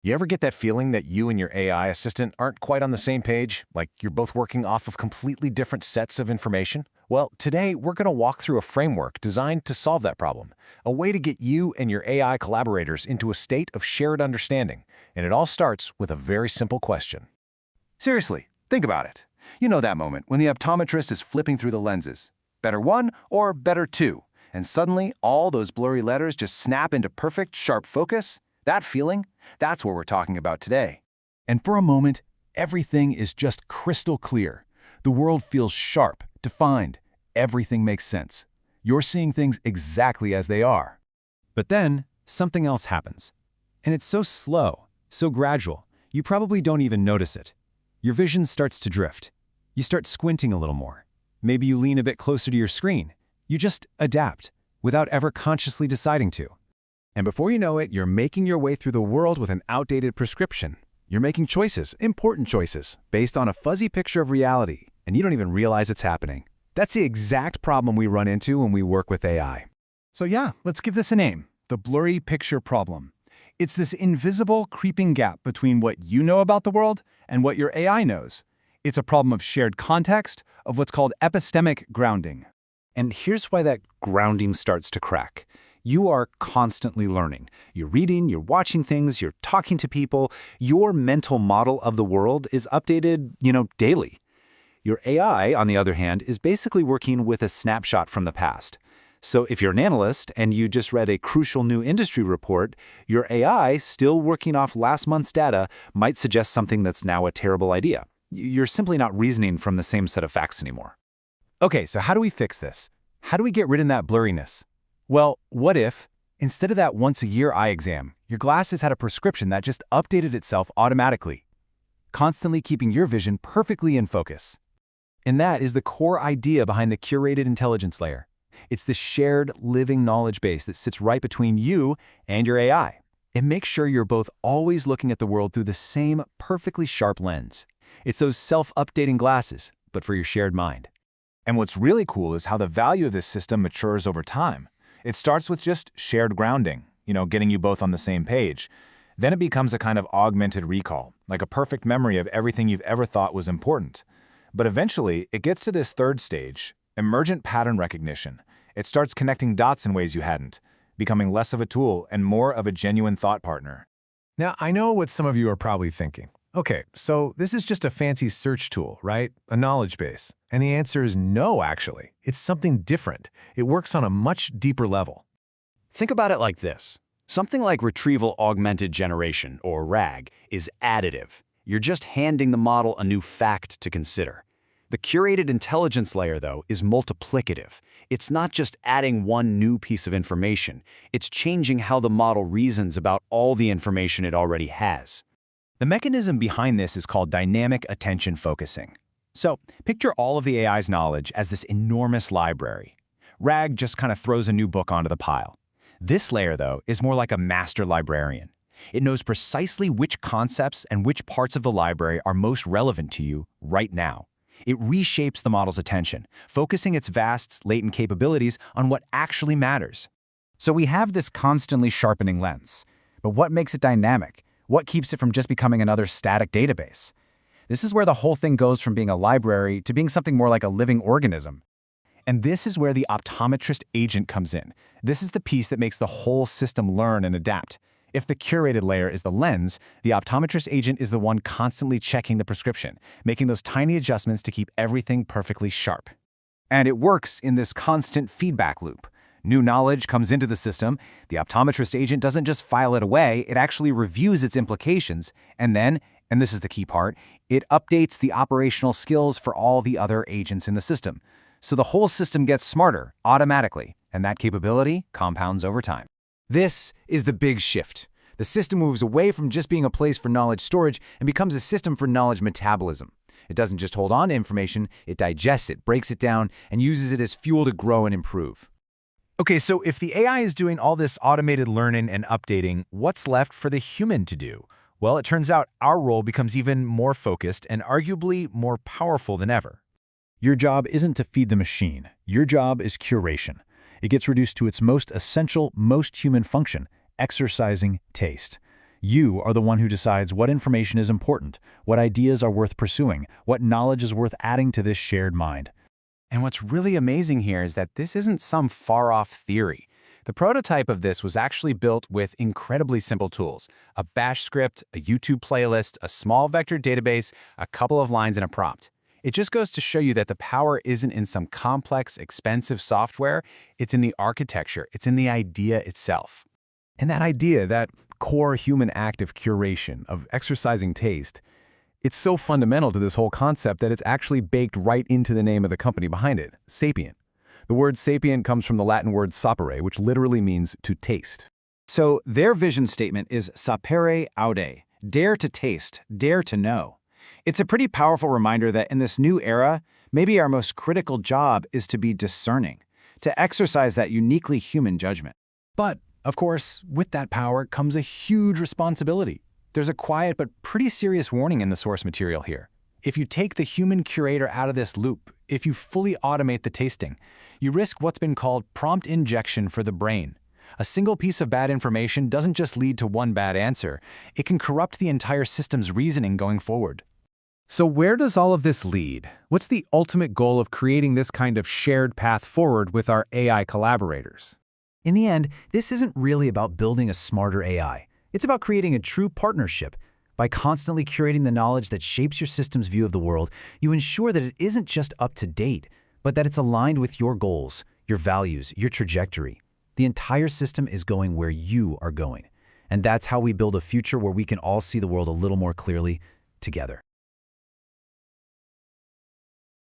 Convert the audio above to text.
You ever get that feeling that you and your AI assistant aren't quite on the same page, like you're both working off of completely different sets of information? Well, today we're going to walk through a framework designed to solve that problem, a way to get you and your AI collaborators into a state of shared understanding. And it all starts with a very simple question. Seriously, think about it. You know that moment when the optometrist is flipping through the lenses. Better one or better two? And suddenly, all those blurry letters just snap into perfect, sharp focus? That feeling? That's what we're talking about today. And for a moment, everything is just crystal clear. The world feels sharp, defined. Everything makes sense. You're seeing things exactly as they are. But then, something else happens. And it's so slow, so gradual, you probably don't even notice it. Your vision starts to drift. You start squinting a little more. Maybe you lean a bit closer to your screen. You just adapt, without ever consciously deciding to. And before you know it, you're making your way through the world with an outdated prescription. You're making choices, important choices, based on a fuzzy picture of reality, and you don't even realize it's happening. That's the exact problem we run into when we work with AI. So yeah, let's give this a name, the blurry picture problem. It's this invisible, creeping gap between what you know about the world and what your AI knows. It's a problem of shared context, of what's called epistemic grounding. And here's why that grounding starts to crack. You are constantly learning. You're reading, you're watching things, you're talking to people. Your mental model of the world is updated, daily. Your AI, on the other hand, is basically working with a snapshot from the past. So if you're an analyst and you just read a crucial new industry report, your AI, still working off last month's data, might suggest something that's now a terrible idea. You're simply not reasoning from the same set of facts anymore. Okay, so how do we fix this? How do we get rid of that blurriness? Well, what if, instead of that once-a-year eye exam, your glasses had a prescription that just updated itself automatically, constantly keeping your vision perfectly in focus? And that is the core idea behind the curated intelligence layer. It's the shared, living knowledge base that sits right between you and your AI. It makes sure you're both always looking at the world through the same perfectly sharp lens. It's those self-updating glasses, but for your shared mind. And what's really cool is how the value of this system matures over time. It starts with just shared grounding, getting you both on the same page. Then it becomes a kind of augmented recall, like a perfect memory of everything you've ever thought was important. But eventually, it gets to this third stage, emergent pattern recognition. It starts connecting dots in ways you hadn't, becoming less of a tool and more of a genuine thought partner. Now, I know what some of you are probably thinking. Okay, so this is just a fancy search tool, right? A knowledge base. And the answer is no, actually. It's something different. It works on a much deeper level. Think about it like this. Something like retrieval augmented generation, or RAG, is additive. You're just handing the model a new fact to consider. The curated intelligence layer, though, is multiplicative. It's not just adding one new piece of information. It's changing how the model reasons about all the information it already has. The mechanism behind this is called dynamic attention focusing. So picture all of the AI's knowledge as this enormous library. RAG just kind of throws a new book onto the pile. This layer, though, is more like a master librarian. It knows precisely which concepts and which parts of the library are most relevant to you right now. It reshapes the model's attention, focusing its vast, latent capabilities on what actually matters. So we have this constantly sharpening lens. But what makes it dynamic? What keeps it from just becoming another static database? This is where the whole thing goes from being a library to being something more like a living organism. And this is where the optometrist agent comes in. This is the piece that makes the whole system learn and adapt. If the curated layer is the lens, the optometrist agent is the one constantly checking the prescription, making those tiny adjustments to keep everything perfectly sharp. And it works in this constant feedback loop. New knowledge comes into the system. The optometrist agent doesn't just file it away, it actually reviews its implications, and then, and this is the key part, it updates the operational skills for all the other agents in the system. So the whole system gets smarter automatically, and that capability compounds over time. This is the big shift. The system moves away from just being a place for knowledge storage and becomes a system for knowledge metabolism. It doesn't just hold on to information, it digests it, breaks it down, and uses it as fuel to grow and improve. Okay, so if the AI is doing all this automated learning and updating, what's left for the human to do? Well, it turns out our role becomes even more focused and arguably more powerful than ever. Your job isn't to feed the machine. Your job is curation. It gets reduced to its most essential, most human function, exercising taste. You are the one who decides what information is important, what ideas are worth pursuing, what knowledge is worth adding to this shared mind. And what's really amazing here is that this isn't some far-off theory. The prototype of this was actually built with incredibly simple tools: a bash script, a YouTube playlist, a small vector database, a couple of lines, and a prompt. It just goes to show you that the power isn't in some complex, expensive software. It's in the architecture. It's in the idea itself. And that idea, that core human act of curation, of exercising taste, it's so fundamental to this whole concept that it's actually baked right into the name of the company behind it, Sapient. The word sapient comes from the Latin word sapere, which literally means to taste. So their vision statement is Sapere Aude, dare to taste, dare to know. It's a pretty powerful reminder that in this new era, maybe our most critical job is to be discerning, to exercise that uniquely human judgment. But, of course, with that power comes a huge responsibility. There's a quiet but pretty serious warning in the source material here. If you take the human curator out of this loop, if you fully automate the tasting, you risk what's been called prompt injection for the brain. A single piece of bad information doesn't just lead to one bad answer, it can corrupt the entire system's reasoning going forward. So where does all of this lead? What's the ultimate goal of creating this kind of shared path forward with our AI collaborators? In the end, this isn't really about building a smarter AI. It's about creating a true partnership. By constantly curating the knowledge that shapes your system's view of the world, you ensure that it isn't just up to date, but that it's aligned with your goals, your values, your trajectory. The entire system is going where you are going. And that's how we build a future where we can all see the world a little more clearly together.